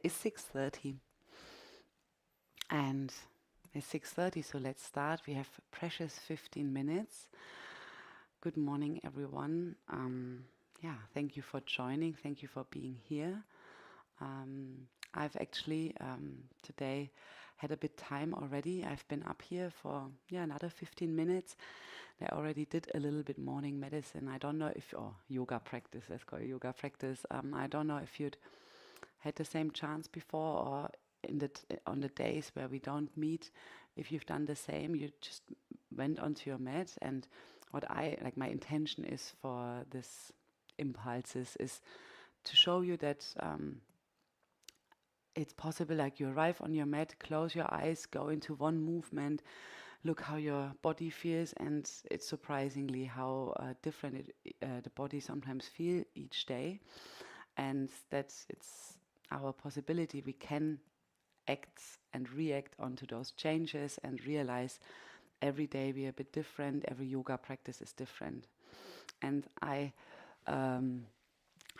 is 6:30, and it's 6:30, so let's start. We have precious 15 minutes. Good morning, everyone. Thank you for joining. Thank you for being here. I've actually today had a bit time already. I've been up here for another 15 minutes. I already did a little bit morning medicine. I don't know if or yoga practice. Let's call it yoga practice. I don't know if you'd had the same chance before, or on the days where we don't meet, if you've done the same, you just went onto your mat. And what my intention is for this impulses is to show you that it's possible, like you arrive on your mat, close your eyes, go into one movement, look how your body feels, and it's surprisingly how different the body sometimes feel each day. And that it's our possibility, we can act and react onto those changes and realize every day we are a bit different, every yoga practice is different. And I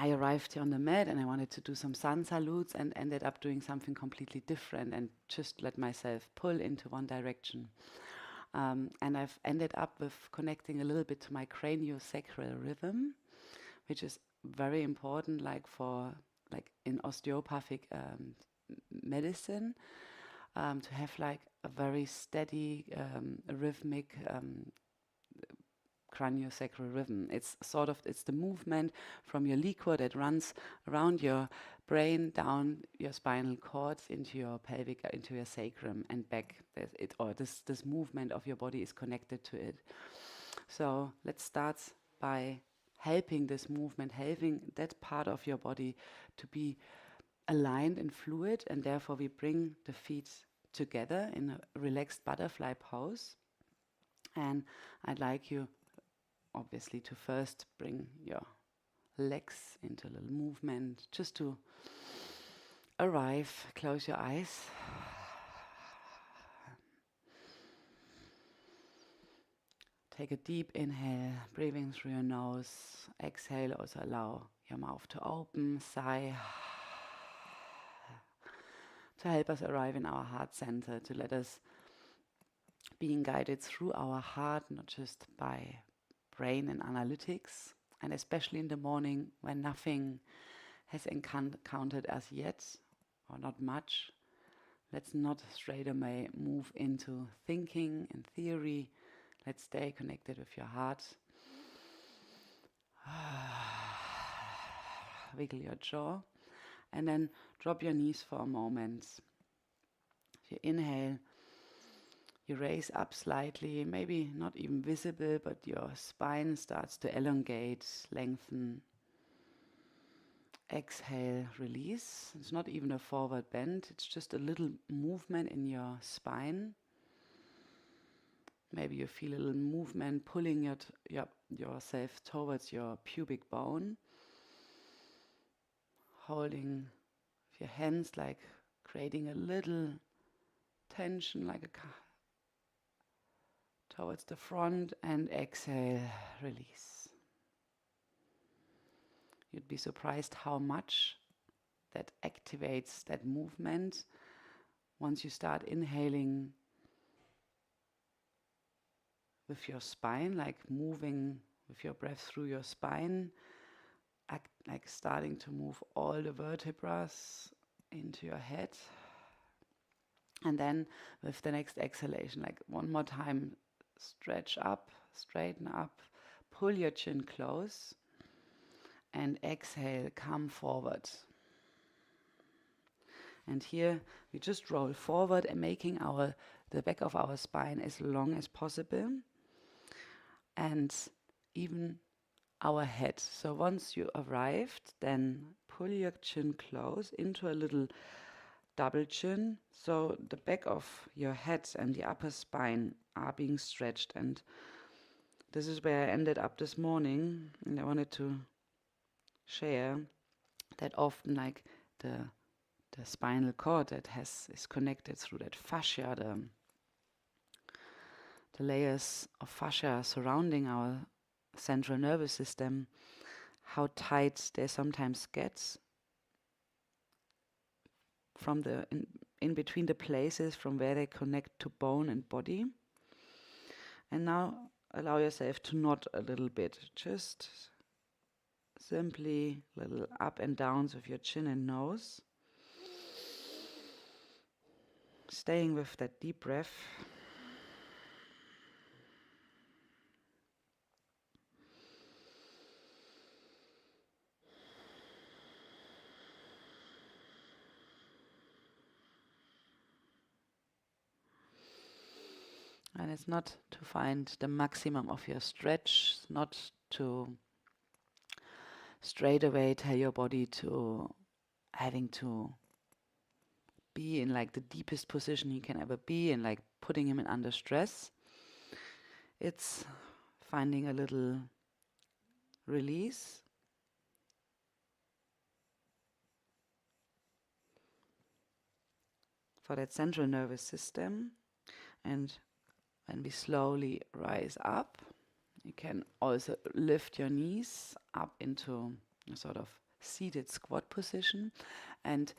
arrived here on the mat and I wanted to do some sun salutes and ended up doing something completely different and just let myself pull into one direction. And I've ended up with connecting a little bit to my craniosacral rhythm, which is very important, like in osteopathic medicine, to have like a very steady, rhythmic craniosacral rhythm. It's the movement from your liquor that runs around your brain, down your spinal cord, into your pelvic, into your sacrum and back. This movement of your body is connected to it. So let's start by helping this movement, helping that part of your body to be aligned and fluid, and therefore we bring the feet together in a relaxed butterfly pose. And I'd like you obviously to first bring your legs into a little movement, just to arrive. Close your eyes. Take a deep inhale, breathing through your nose. Exhale, also allow your mouth to open. Sigh. To help us arrive in our heart center, to let us being guided through our heart, not just by brain and analytics, and especially in the morning when nothing has encountered us yet, or not much. Let's not straight away move into thinking and theory. Let's stay connected with your heart. Wiggle your jaw, and then drop your knees for a moment. You inhale, you raise up slightly, maybe not even visible, but your spine starts to elongate, lengthen. Exhale, release. It's not even a forward bend, it's just a little movement in your spine. Maybe you feel a little movement pulling yourself towards your pubic bone. Holding with your hands, like creating a little tension, like towards the front, and exhale, release. You'd be surprised how much that activates that movement once you start inhaling with your spine, like moving with your breath through your spine, like starting to move all the vertebrae into your head. And then with the next exhalation, like one more time, stretch up, straighten up, pull your chin close, and exhale, come forward. And here we just roll forward and making the back of our spine as long as possible, and even our head. So once you arrived, then pull your chin close into a little double chin, so the back of your head and the upper spine are being stretched. And this is where I ended up this morning, and I wanted to share that often, like the spinal cord that is connected through that fascia, the layers of fascia surrounding our central nervous system, how tight they sometimes get. from the in between the places from where they connect to bone and body. And now allow yourself to nod a little bit, just simply little up and downs of your chin and nose. Staying with that deep breath. And it's not to find the maximum of your stretch, not to straight away tell your body to having to be in like the deepest position he can ever be and like putting him in under stress. It's finding a little release. For that central nervous system. And when we slowly rise up, you can also lift your knees up into a sort of seated squat position. And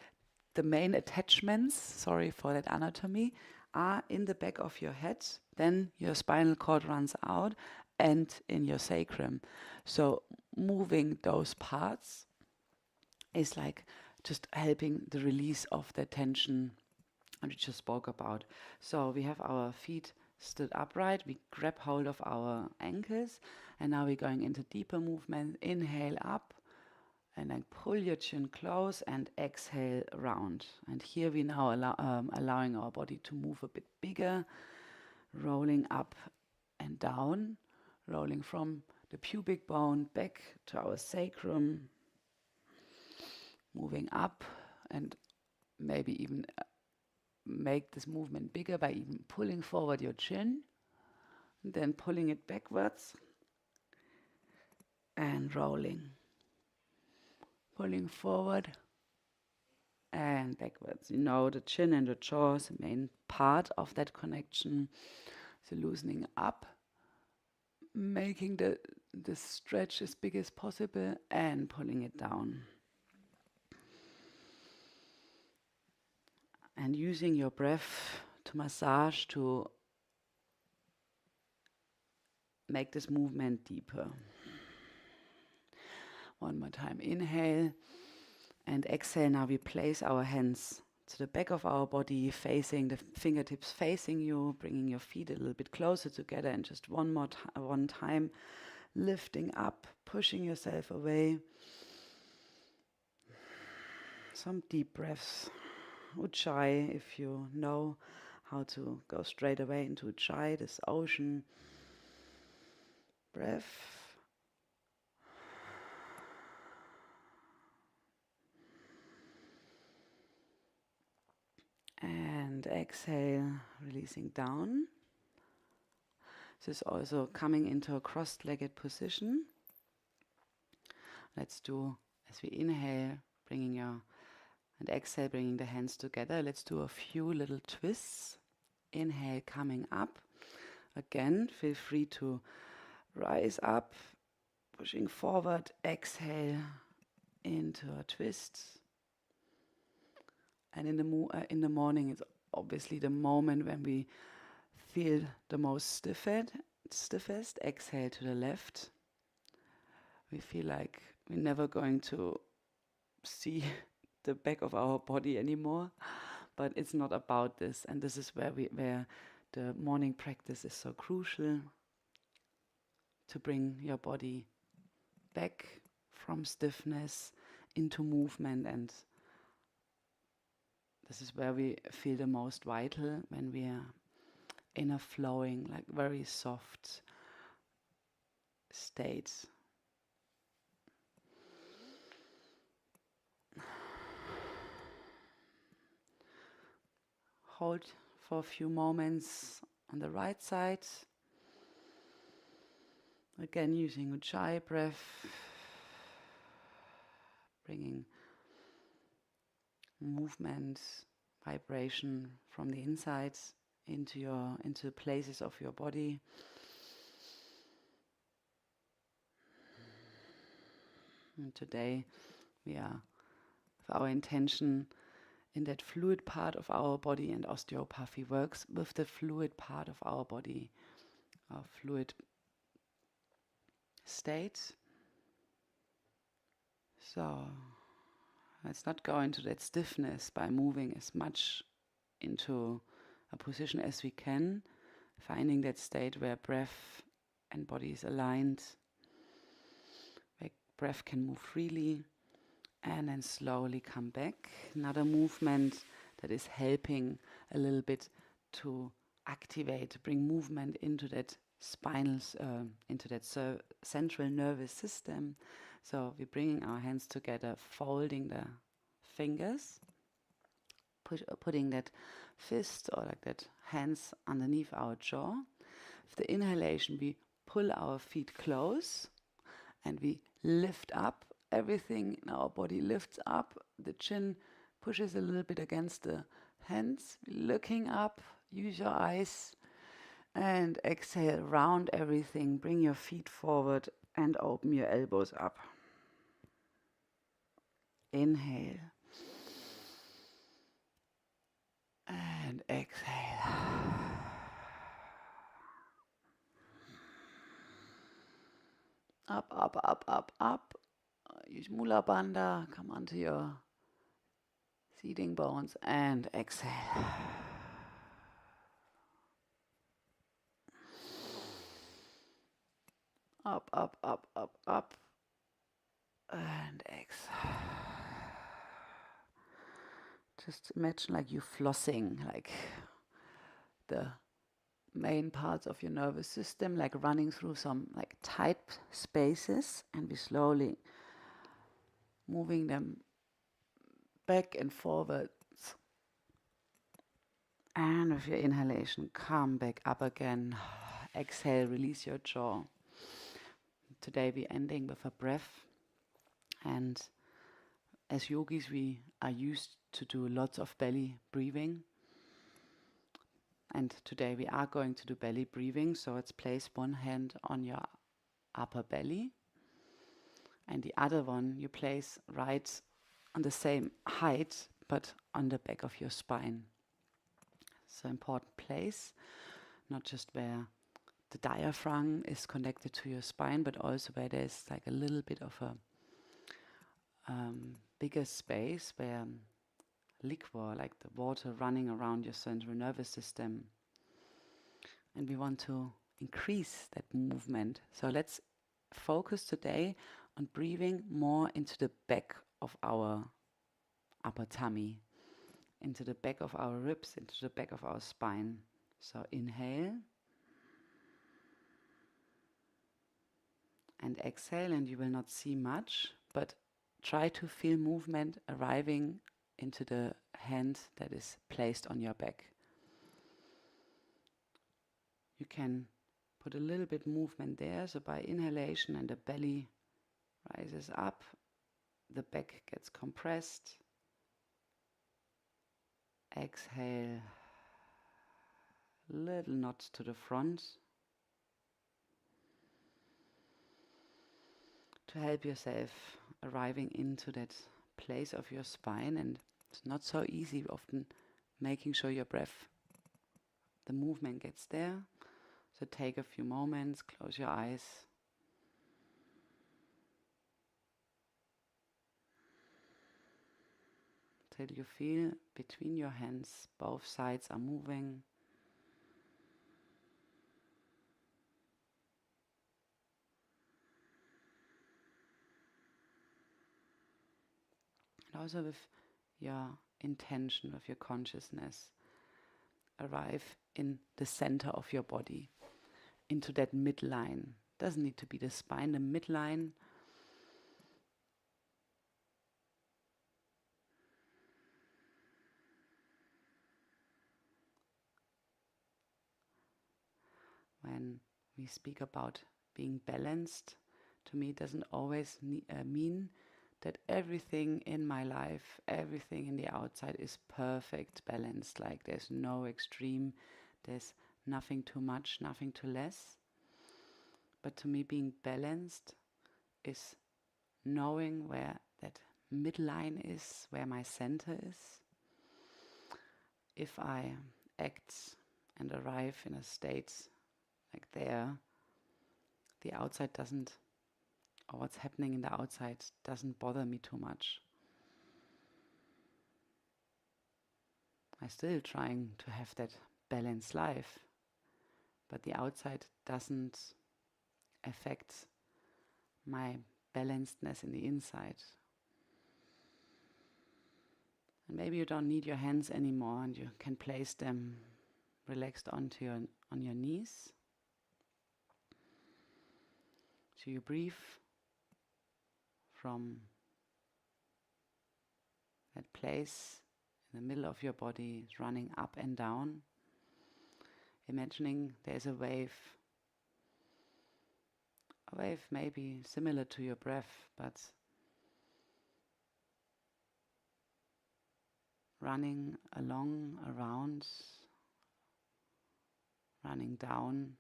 the main attachments, sorry for that anatomy, are in the back of your head. Then your spinal cord runs out and in your sacrum. So moving those parts is like just helping the release of the tension we just spoke about. So we have our feet stood upright, we grab hold of our ankles, and now we're going into deeper movement. Inhale up, and then pull your chin close, and exhale round. And here we now allowing our body to move a bit bigger, rolling up and down, rolling from the pubic bone back to our sacrum, moving up, and maybe even make this movement bigger by even pulling forward your chin, then pulling it backwards and rolling. Pulling forward and backwards. You know, the chin and the jaw is the main part of that connection. So loosening up, making the stretch as big as possible and pulling it down. And using your breath to massage, to make this movement deeper. One more time, inhale and exhale. Now we place our hands to the back of our body, facing the fingertips facing you, bringing your feet a little bit closer together, and just one time, lifting up, pushing yourself away. Some deep breaths. Ujjayi, if you know how to go straight away into Ujjayi, this ocean breath. And exhale, releasing down. This is also coming into a cross-legged position. Let's do, as we inhale, and exhale, bringing the hands together. Let's do a few little twists. Inhale, coming up. Again, feel free to rise up, pushing forward. Exhale into a twist. And in the morning, it's obviously the moment when we feel the most stiffest. Exhale to the left. We feel like we're never going to see the back of our body anymore, but it's not about this. And this is where the morning practice is so crucial, to bring your body back from stiffness into movement. And this is where we feel the most vital, when we are in a flowing, like very soft state. Hold for a few moments on the right side. Again, using Ujjayi breath, bringing movement, vibration from the inside into places of your body. And today our intention in that fluid part of our body, and osteopathy works with the fluid part of our body, our fluid state. So let's not go into that stiffness by moving as much into a position as we can, finding that state where breath and body is aligned, where breath can move freely, and then slowly come back. Another movement that is helping a little bit to activate, bring movement into that spinal, into that central nervous system. So we're bringing our hands together, folding the fingers, putting that fist or like that hands underneath our jaw. With the inhalation, we pull our feet close and we lift up. Everything in our body lifts up. The chin pushes a little bit against the hands. Looking up, use your eyes, and exhale, round everything. Bring your feet forward and open your elbows up. Inhale. And exhale. Up, up, up, up, up. Use Mula Bandha. Come onto your seating bones and exhale. Up, up, up, up, up. And exhale. Just imagine like you flossing, like the main parts of your nervous system, like running through some like tight spaces, and we slowly moving them back and forwards. And with your inhalation, come back up again. Exhale, release your jaw. Today we're ending with a breath. And as yogis, we are used to do lots of belly breathing. And today we are going to do belly breathing. So let's place one hand on your upper belly. And the other one you place right on the same height, but on the back of your spine. So important place, not just where the diaphragm is connected to your spine, but also where there's like a little bit of a bigger space where liquor, like the water running around your central nervous system. And we want to increase that movement. So let's focus today on breathing more into the back of our upper tummy, into the back of our ribs, into the back of our spine. So inhale and exhale, and you will not see much, but try to feel movement arriving into the hand that is placed on your back. You can put a little bit movement there, so by inhalation and the belly rises up, the back gets compressed. Exhale, little nod to the front to help yourself arriving into that place of your spine. And it's not so easy often making sure your breath, the movement gets there. So take a few moments, close your eyes. Till you feel between your hands, both sides are moving. And also with your intention, with your consciousness, arrive in the center of your body, into that midline. Doesn't need to be the spine, the midline. When we speak about being balanced, to me it doesn't always mean that everything in my life, everything in the outside is perfect balanced, like there's no extreme, there's nothing too much, nothing too less. But to me being balanced is knowing where that midline is, where my center is, if I act and arrive in a state like there, the outside doesn't, or what's happening in the outside doesn't bother me too much. I'm still trying to have that balanced life, but the outside doesn't affect my balancedness in the inside. And maybe you don't need your hands anymore, and you can place them relaxed on your knees. So you breathe from that place in the middle of your body, running up and down, imagining there's a wave maybe similar to your breath, but running along, around, running down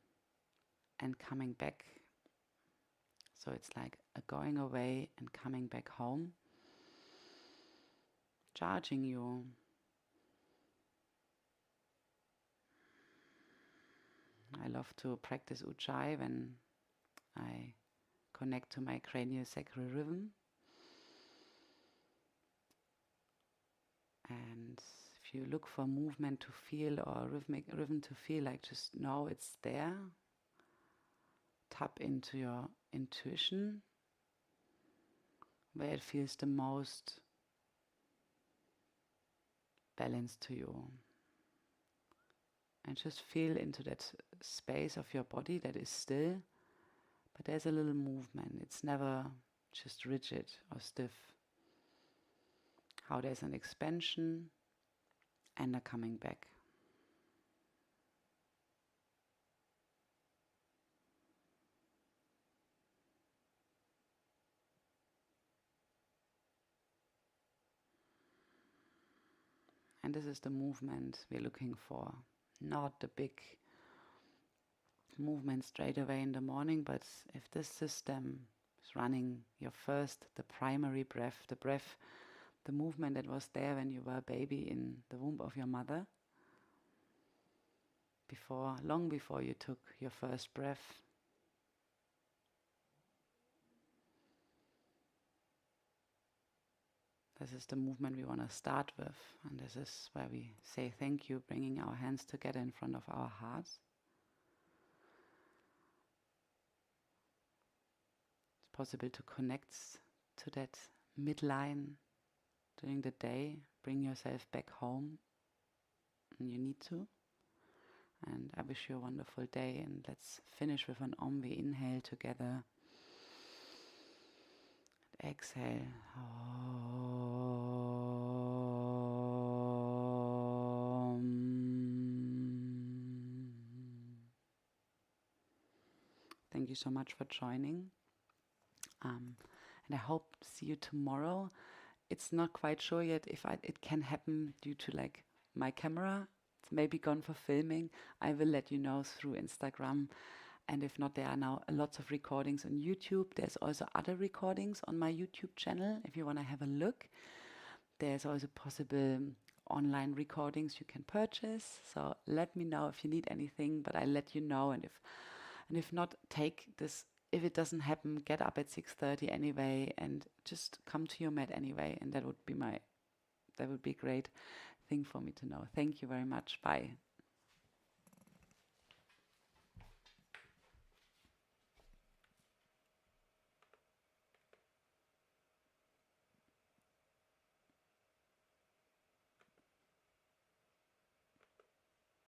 and coming back. So it's like a going away and coming back home, charging you. I love to practice Ujjayi when I connect to my craniosacral rhythm. And if you look for movement to feel or rhythm to feel, like just know it's there. Tap into your intuition, where it feels the most balanced to you. And just feel into that space of your body that is still, but there's a little movement. It's never just rigid or stiff. How there's an expansion and a coming back. And this is the movement we're looking for. Not the big movement straight away in the morning, but if this system is running the primary breath, the movement that was there when you were a baby in the womb of your mother, long before you took your first breath. This is the movement we want to start with, and this is where we say thank you, bringing our hands together in front of our hearts. It's possible to connect to that midline during the day. Bring yourself back home, and you need to. And I wish you a wonderful day, and let's finish with an Om. We inhale together. And exhale. Thank you so much for joining. And I hope to see you tomorrow. It's not quite sure yet if it can happen due to my camera. It's maybe gone for filming. I will let you know through Instagram. And if not, there are now lots of recordings on YouTube. There's also other recordings on my YouTube channel if you want to have a look. There's also possible online recordings you can purchase. So let me know if you need anything, but I'll let you know. And if not, take this. If it doesn't happen, get up at 6:30 anyway, and just come to your mat anyway. And that would be a great thing for me to know. Thank you very much. Bye.